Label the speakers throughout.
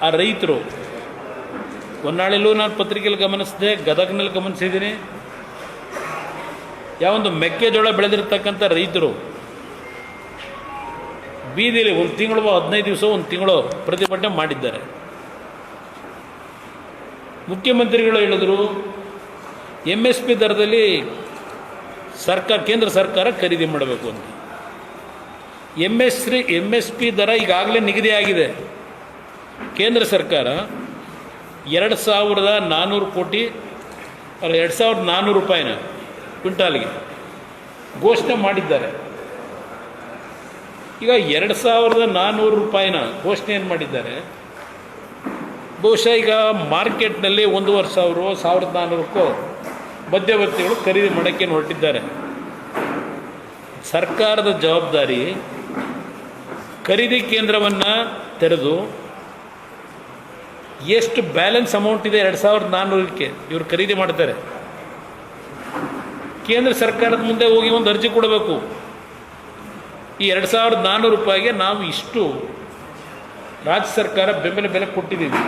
Speaker 1: ಆ ರೈತರು ಹೊನ್ನಾಳಿಲೂ ನಾನು ಪತ್ರಿಕೆಯಲ್ಲಿ ಗಮನಿಸಿದೆ, ಗದಗ್ನಲ್ಲಿ ಗಮನಿಸಿದ್ದೀನಿ. ಯಾವೊಂದು ಮೆಕ್ಕೆಜೋಳ ಬೆಳೆದಿರ್ತಕ್ಕಂಥ ರೈತರು ಬೀದಿಲಿ 1 ತಿಂಗಳು 15 ದಿವಸ 1 ತಿಂಗಳು ಪ್ರತಿಭಟನೆ ಮಾಡಿದ್ದಾರೆ. ಮುಖ್ಯಮಂತ್ರಿಗಳು ಹೇಳಿದ್ರು MSP ದರದಲ್ಲಿ ಕೇಂದ್ರ ಸರ್ಕಾರ ಖರೀದಿ ಮಾಡಬೇಕು ಅಂತ. MSP ದರ ಈಗಾಗಲೇ ನಿಗದಿಯಾಗಿದೆ. ಕೇಂದ್ರ ಸರ್ಕಾರ 2,400 ಕೋಟಿ ಅಲ್ಲ 2,400 ರೂಪಾಯಿನ ಕ್ವಿಂಟಾಲ್ಗೆ ಘೋಷಣೆ ಮಾಡಿದ್ದಾರೆ. ಈಗ 2,400 ರೂಪಾಯಿನ ಘೋಷಣೆ ಏನು ಮಾಡಿದ್ದಾರೆ, ಬಹುಶಃ ಈಗ ಮಾರ್ಕೆಟ್ನಲ್ಲಿ 1,500 1,400ಕ್ಕೂ ಮಧ್ಯವರ್ತಿಗಳು ಖರೀದಿ ಮಾಡೋಕ್ಕೆ ಹೊರಟಿದ್ದಾರೆ. ಸರ್ಕಾರದ ಜವಾಬ್ದಾರಿ ಖರೀದಿ ಕೇಂದ್ರವನ್ನು ತೆರೆದು ಎಷ್ಟು ಬ್ಯಾಲೆನ್ಸ್ ಅಮೌಂಟ್ ಇದೆ 2,400ಕ್ಕೆ ಇವರು ಖರೀದಿ ಮಾಡ್ತಾರೆ. ಕೇಂದ್ರ ಸರ್ಕಾರದ ಮುಂದೆ ಹೋಗಿ ಒಂದು ಅರ್ಜಿ ಕೊಡಬೇಕು. ಈ 2,400 ರೂಪಾಯಿಗೆ ನಾವು ಇಷ್ಟು ರಾಜ್ಯ ಸರ್ಕಾರ ಬೆಂಬಲ ಬೆಲೆ ಕೊಟ್ಟಿದ್ದೀವಿ,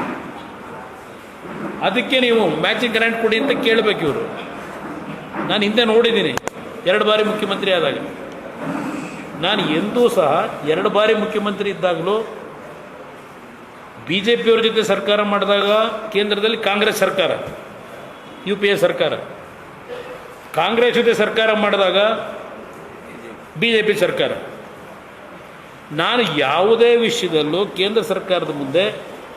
Speaker 1: ಅದಕ್ಕೆ ನೀವು ಮ್ಯಾಚಿಂಗ್ ಗ್ರಾಂಟ್ ಕೊಡಿ ಅಂತ ಕೇಳಬೇಕು ಇವರು. ನಾನು ಹಿಂದೆ ನೋಡಿದ್ದೀನಿ 2 ಬಾರಿ ಮುಖ್ಯಮಂತ್ರಿ ಆದಾಗ. ನಾನು ಎಂದೂ ಸಹ 2 ಬಾರಿ ಮುಖ್ಯಮಂತ್ರಿ ಇದ್ದಾಗಲೂ BJP ಅವ್ರ ಜೊತೆ ಸರ್ಕಾರ ಮಾಡಿದಾಗ ಕೇಂದ್ರದಲ್ಲಿ ಕಾಂಗ್ರೆಸ್ ಸರ್ಕಾರ, UPA ಸರ್ಕಾರ, ಕಾಂಗ್ರೆಸ್ ಜೊತೆ ಸರ್ಕಾರ ಮಾಡಿದಾಗ BJP ಸರ್ಕಾರ. ನಾನು ಯಾವುದೇ ವಿಷಯದಲ್ಲೂ ಕೇಂದ್ರ ಸರ್ಕಾರದ ಮುಂದೆ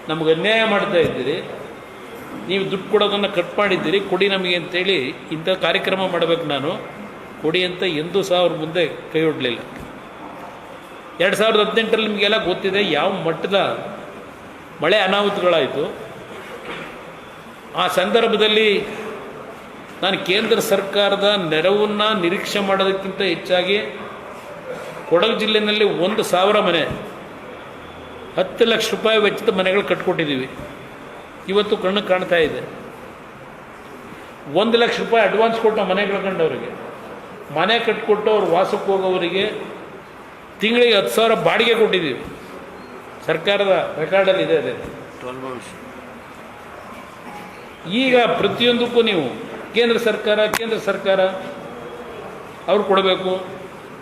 Speaker 1: ನಮಗೆ ಅನ್ಯಾಯ ಮಾಡ್ತಾ ಇದ್ದೀರಿ, ನೀವು ದುಡ್ಡು ಕೊಡೋದನ್ನು ಕಟ್ ಮಾಡಿದ್ದೀರಿ, ಕೊಡಿ ನಮಗೆ ಅಂತೇಳಿ ಇಂಥ ಕಾರ್ಯಕ್ರಮ ಮಾಡಬೇಕು, ನಾನು ಕೊಡಿ ಅಂತ ಎಂದೂ ಸಹ ಅವ್ರ ಮುಂದೆ ಕೈ ಒಡ್ಲಿಲ್ಲ. 2018ರಲ್ಲಿ ನಿಮಗೆಲ್ಲ ಗೊತ್ತಿದೆ ಯಾವ ಮಟ್ಟದ ಮಳೆ ಅನಾಹುತಗಳಾಯಿತು. ಆ ಸಂದರ್ಭದಲ್ಲಿ ನಾನು ಕೇಂದ್ರ ಸರ್ಕಾರದ ನೆರವನ್ನು ನಿರೀಕ್ಷೆ ಮಾಡೋದಕ್ಕಿಂತ ಹೆಚ್ಚಾಗಿ ಕೊಡಗು ಜಿಲ್ಲೆಯಲ್ಲಿ 1,000 ಮನೆ 10 ಲಕ್ಷ ರೂಪಾಯಿ ವೆಚ್ಚದ ಮನೆಗಳು ಕಟ್ಕೊಟ್ಟಿದ್ದೀವಿ. ಇವತ್ತು ಕಣ್ಣು ಕಾಣ್ತಾ ಇದೆ. 1 ಲಕ್ಷ ರೂಪಾಯಿ ಅಡ್ವಾನ್ಸ್ ಕೊಟ್ಟು ಮನೆಗಳು ಕಂಡವರಿಗೆ, ಮನೆ ಕಟ್ಕೊಟ್ಟು ಅವ್ರು ವಾಸಕ್ಕೆ ಹೋಗೋವರಿಗೆ ತಿಂಗಳಿಗೆ 10,000 ಬಾಡಿಗೆ ಕೊಟ್ಟಿದ್ದೀವಿ. ಸರ್ಕಾರದ ರೆಕಾರ್ಡಲ್ಲಿ ಇದೆ ಅದೇ. ಈಗ ಪ್ರತಿಯೊಂದಕ್ಕೂ ನೀವು ಕೇಂದ್ರ ಸರ್ಕಾರ ಅವ್ರು ಕೊಡಬೇಕು.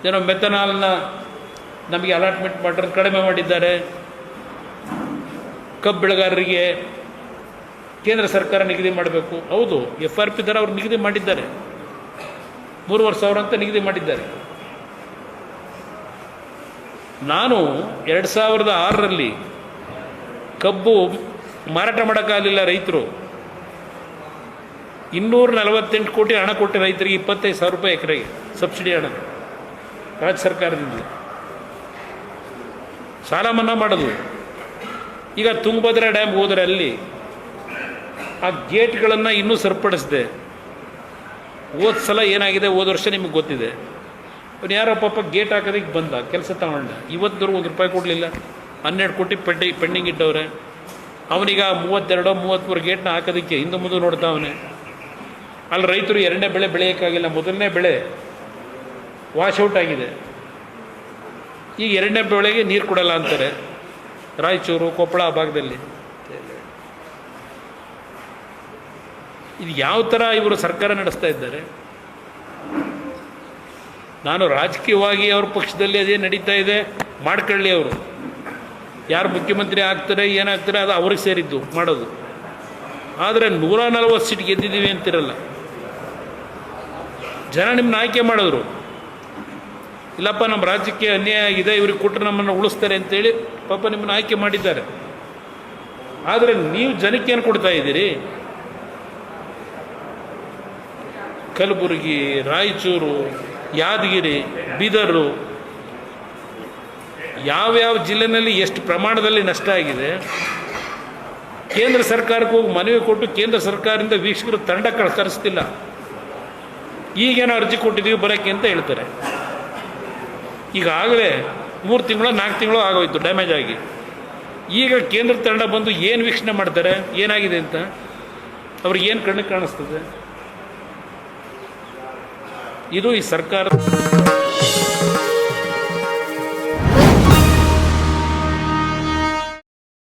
Speaker 1: ಏನೋ ಮೆಥನಾಲ್ನ ನಮಗೆ ಅಲಾಟ್ಮೆಂಟ್ ಮಾಡಿದ್ರೆ ಕಡಿಮೆ ಮಾಡಿದ್ದಾರೆ. ಕಬ್ಬು ಬೆಳೆಗಾರರಿಗೆ ಕೇಂದ್ರ ಸರ್ಕಾರ ನಿಗದಿ ಮಾಡಬೇಕು. ಹೌದು, FRP ದರ ಅವ್ರು ನಿಗದಿ ಮಾಡಿದ್ದಾರೆ, 3,500 ಅಂತ ನಿಗದಿ ಮಾಡಿದ್ದಾರೆ. ನಾನು 2006ರಲ್ಲಿ ಕಬ್ಬು ಮಾರಾಟ ಮಾಡೋಕ್ಕಾಗಲಿಲ್ಲ, ರೈತರು 248 ಕೋಟಿ ಹಣ ಕೊಟ್ಟು ರೈತರಿಗೆ 25,000 ರೂಪಾಯಿ ಎಕರೆಗೆ ಸಬ್ಸಿಡಿ ಹಣ ರಾಜ್ಯ ಸರ್ಕಾರದಿಂದ ಸಾಲ ಮನ್ನಾ ಮಾಡೋದು. ಈಗ ತುಂಗಭದ್ರಾ ಡ್ಯಾಮ್ ಹೋದರೆ ಅಲ್ಲಿ ಆ ಗೇಟ್ಗಳನ್ನು ಇನ್ನೂ ಸರಿಪಡಿಸಿದೆ. ಹೋದ ಸಲ ಏನಾಗಿದೆ, ಹೋದ ವರ್ಷ ನಿಮಗೆ ಗೊತ್ತಿದೆ, ಅವನು ಯಾರೋ ಪಾಪ ಗೇಟ್ ಹಾಕೋದಕ್ಕೆ ಬಂದ, ಕೆಲಸ ತಗೊಂಡ, ಇವತ್ತವರೆಗೂ ₹1 ಕೊಡಲಿಲ್ಲ. 12 ಕೋಟಿ ಪೆಂಡಿಂಗ್ ಇಟ್ಟವ್ರೆ. ಅವನಿಗ 32-33 ಗೇಟ್ನ ಹಾಕೋದಕ್ಕೆ ಹಿಂದೆ ಮುಂದೆ ನೋಡ್ತಾವನೆ. ಅಲ್ಲಿ ರೈತರು 2ನೇ ಬೆಳೆ ಬೆಳೆಯೋಕ್ಕಾಗಿಲ್ಲ, ಮೊದಲನೇ ಬೆಳೆ ವಾಶೌಟ್ ಆಗಿದೆ. ಈಗ 2ನೇ ಬೆಳೆಗೆ ನೀರು ಕೊಡಲ್ಲ ಅಂತಾರೆ ರಾಯಚೂರು, ಕೊಪ್ಪಳ ಆ ಭಾಗದಲ್ಲಿ. ಇದು ಯಾವ ಥರ ಇವರು ಸರ್ಕಾರ ನಡೆಸ್ತಾ ಇದ್ದಾರೆ? ನಾನು ರಾಜಕೀಯವಾಗಿ ಅವ್ರ ಪಕ್ಷದಲ್ಲಿ ಅದೇ ನಡೀತಾ ಇದೆ, ಮಾಡ್ಕೊಳ್ಳಿ. ಅವರು ಯಾರು ಮುಖ್ಯಮಂತ್ರಿ ಆಗ್ತಾರೆ ಏನಾಗ್ತಾರೆ ಅದು ಅವ್ರಿಗೆ ಸೇರಿದ್ದು ಮಾಡೋದು. ಆದರೆ 140 ಸೀಟ್ ಗೆದ್ದಿದ್ದೀವಿ ಅಂತಿರಲ್ಲ. ಜನ ನಿಮ್ಮನ್ನ ಆಯ್ಕೆ ಮಾಡಿದ್ರು, ಇಲ್ಲಪ್ಪ ನಮ್ಮ ರಾಜ್ಯಕ್ಕೆ ಅನ್ಯಾಯ ಆಗಿದೆ, ಇವ್ರಿಗೆ ಕೊಟ್ಟರೆ ನಮ್ಮನ್ನು ಉಳಿಸ್ತಾರೆ ಅಂತೇಳಿ ಪಾಪ ನಿಮ್ಮನ್ನು ಆಯ್ಕೆ ಮಾಡಿದ್ದಾರೆ. ಆದರೆ ನೀವು ಜನಕ್ಕೆ ಏನು ಕೊಡ್ತಾ ಇದ್ದೀರಿ? ಕಲಬುರಗಿ, ರಾಯಚೂರು, ಯಾದಗಿರಿ, ಬೀದರು, ಯಾವ್ಯಾವ ಜಿಲ್ಲೆಯಲ್ಲಿ ಎಷ್ಟು ಪ್ರಮಾಣದಲ್ಲಿ ನಷ್ಟ ಆಗಿದೆ, ಕೇಂದ್ರ ಸರ್ಕಾರಕ್ಕೆ ಹೋಗಿ ಮನವಿ ಕೊಟ್ಟು ಕೇಂದ್ರ ಸರ್ಕಾರದಿಂದ ವೀಕ್ಷಕರು ತಂಡ ಕಳಿಸ್ತಿಲ್ಲ. ಈಗೇನೋ ಅರ್ಜಿ ಕೊಟ್ಟಿದ್ದೀವಿ ಬರೋಕ್ಕೆ ಅಂತ ಹೇಳ್ತಾರೆ. ಈಗಾಗಲೇ 3 ತಿಂಗಳು 4 ತಿಂಗಳು ಆಗೋಯ್ತು ಡ್ಯಾಮೇಜ್ ಆಗಿ. ಈಗ ಕೇಂದ್ರ ತಂಡ ಬಂದು ಏನು ವೀಕ್ಷಣೆ ಮಾಡ್ತಾರೆ, ಏನಾಗಿದೆ ಅಂತ ಅವ್ರಿಗೆ ಏನು ಕಣ್ಣಿಗೆ ಕಾಣಿಸ್ತದೆ? ಇದು ಈ ಸರ್ಕಾರ